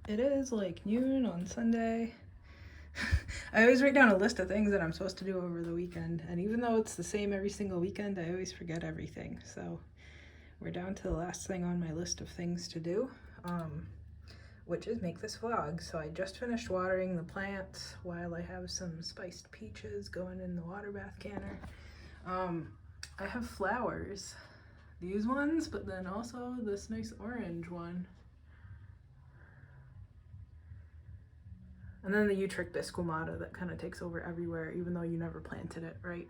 It is like noon on Sunday. I always write down a list of things that I'm supposed to do over the weekend, and even though it's the same every single weekend, I always forget everything. So we're down to the last thing on my list of things to do, which is make this vlog. So I just finished watering the plants while I have some spiced peaches going in the water bath canner. I have flowers, these ones, but then also this nice orange one. And then the Utric bisquamata that kind of takes over everywhere, even though you never planted it, right?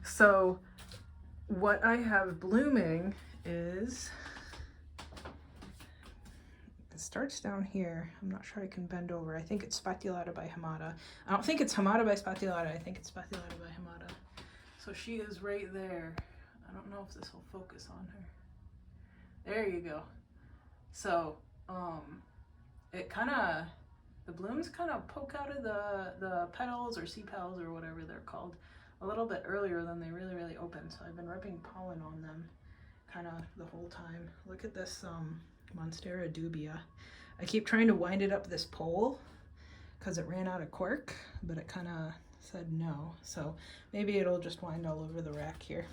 So what I have blooming is, it starts down here. I'm not sure I can bend over. I think it's Speculata by Hamada. I don't think it's Hamada by Speculata. I think it's Speculata by Hamada. So she is right there. I don't know if this will focus on her. There you go. So, it kind of, the blooms kind of poke out of the petals or sepals or whatever they're called a little bit earlier than they really open. So I've been rubbing pollen on them kind of the whole time. Look at this Monstera dubia. I keep trying to wind it up this pole because it ran out of cork, but it kind of said no. So maybe it'll just wind all over the rack here.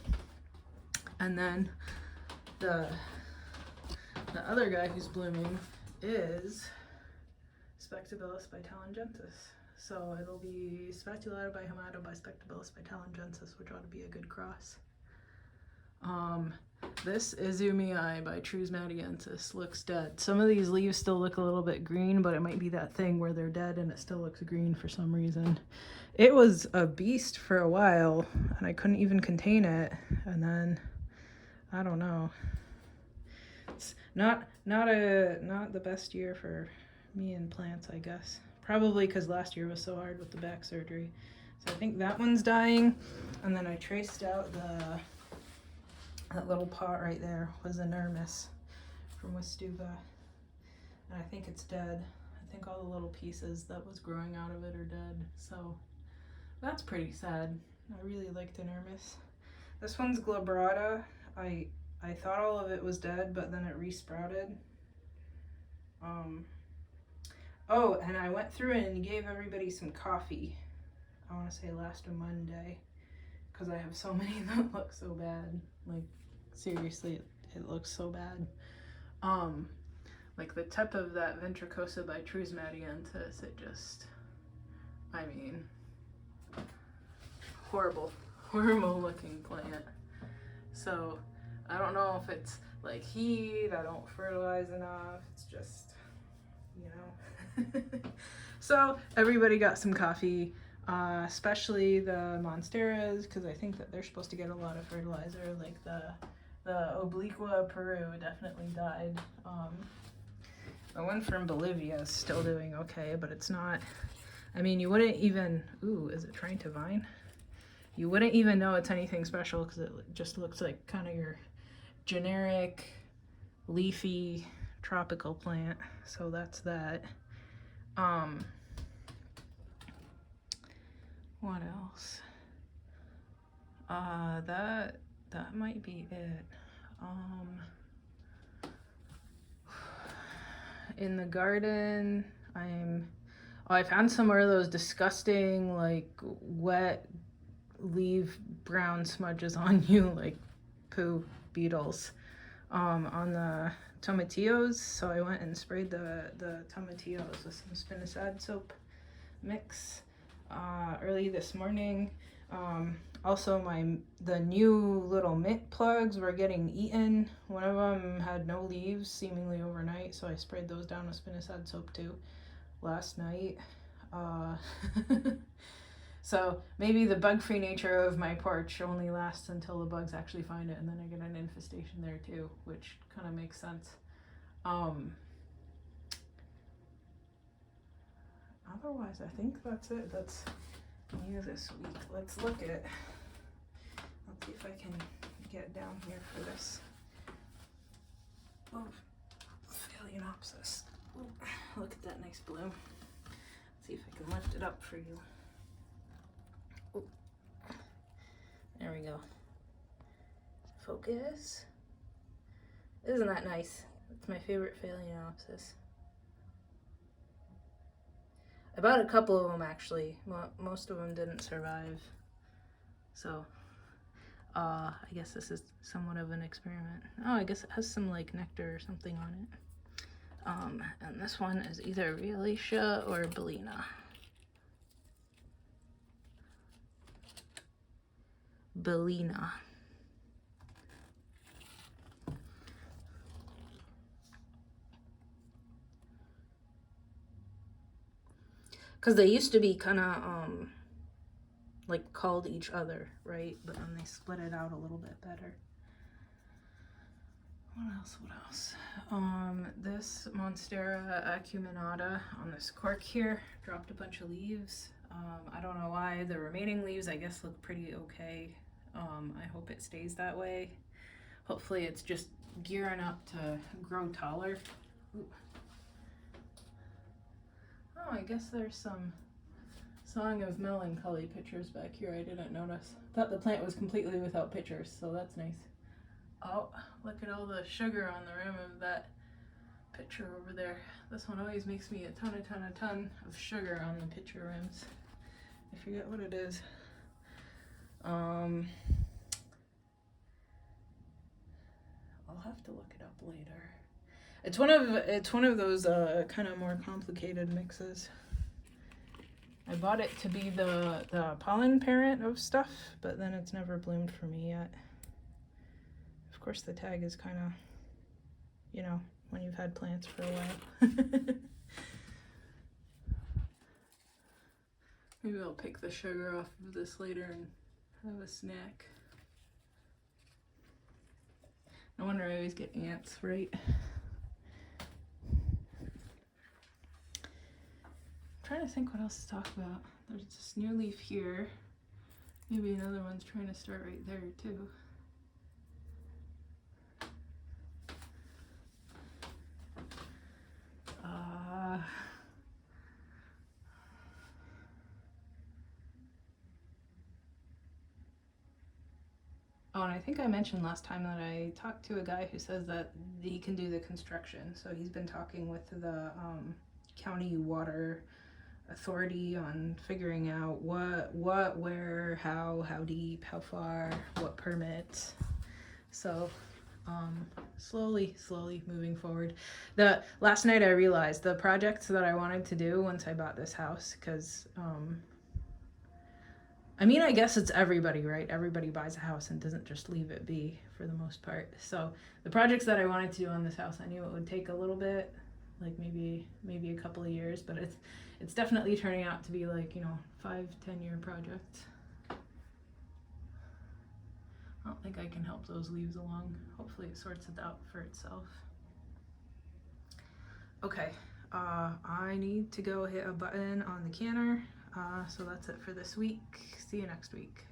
And then the other guy who's blooming is Spectabilis by Talengensis. So it'll be Speculata by Hamada by Spectabilis by Talengensis, which ought to be a good cross. This Izumii by Trusmatiensis looks dead. Some of these leaves still look a little bit green, but it might be that thing where they're dead and it still looks green for some reason. It was a beast for a while and I couldn't even contain it, and then I don't know. It's not the best year for me and plants, I guess. Probably because last year was so hard with the back surgery. So I think that one's dying. And then I traced out that little pot right there was a Nermis from Westuva. And I think it's dead. I think all the little pieces that was growing out of it are dead. So that's pretty sad. I really like the Nermis. This one's Glabrata. I thought all of it was dead, but then it resprouted. Oh, and I went through and gave everybody some coffee. I want to say last Monday, because I have so many that look so bad. Like, seriously, it looks so bad. Like the tip of that Ventricosa by Trusmatiensis, it just, I mean, horrible looking plant. So I don't know if it's like heat, I don't fertilize enough, it's just, you know. So everybody got some coffee, especially the Monsteras, because I think that they're supposed to get a lot of fertilizer. Like the Obliqua Peru definitely died. The one from Bolivia is still doing okay, but it's not, I mean, you wouldn't even, ooh, is it trying to vine? You wouldn't even know it's anything special because it just looks like kind of your generic leafy tropical plant. So that's that. What else? That might be it. In the garden, I found some more of those disgusting, like, wet leave brown smudges on you, like poo beetles, on the tomatillos. So I went and sprayed the tomatillos with some spinosad soap mix early this morning. Also the new little mint plugs were getting eaten. One of them had no leaves seemingly overnight, so I sprayed those down with spinosad soap too last night. So maybe the bug-free nature of my porch only lasts until the bugs actually find it, and then I get an infestation there too, which kind of makes sense. Otherwise, I think that's it. That's new this week. Let's see if I can get down here for this. Oh, Phalaenopsis. Oh, look at that nice bloom. Let's see if I can lift it up for you. Oh, There we go. Focus. Isn't that nice? It's my favorite Phalaenopsis. I bought a couple of them actually. Most of them didn't survive. So, I guess this is somewhat of an experiment. Oh, I guess it has some like nectar or something on it. And this one is either Violacea or Bellina. Bellina. Because they used to be kind of like called each other, right? But then they split it out a little bit better. What else? What else? This Monstera acuminata on this cork here dropped a bunch of leaves. I don't know why. The remaining leaves, I guess, look pretty okay. I hope it stays that way. Hopefully it's just gearing up to grow taller. Ooh. Oh, I guess there's some Song of Melancholy pictures back here I didn't notice. Thought the plant was completely without pictures, so that's nice. Oh, look at all the sugar on the rim of that picture over there. This one always makes me a ton of sugar on the picture rims. I forget what it is. I'll have to look it up later. It's one of those kind of more complicated mixes. I bought it to be the pollen parent of stuff, but then it's never bloomed for me yet. Of course, the tag is kind of, you know, when you've had plants for a while. Maybe I'll pick the sugar off of this later and have a snack. No wonder I always get ants, right? I'm trying to think what else to talk about. There's this new leaf here. Maybe another one's trying to start right there too. Oh, and I think I mentioned last time that I talked to a guy who says that he can do the construction. So he's been talking with the county water authority on figuring out what, where, how deep, how far, what permits. So slowly moving forward. The last night I realized the projects that I wanted to do once I bought this house, because I mean, I guess it's everybody, right? Everybody buys a house and doesn't just leave it be for the most part. So the projects that I wanted to do on this house, I knew it would take a little bit, like maybe a couple of years, but it's definitely turning out to be like, you know, 5-10 year projects. I don't think I can help those leaves along. Hopefully it sorts it out for itself. Okay, I need to go hit a button on the canner. So that's it for this week. See you next week.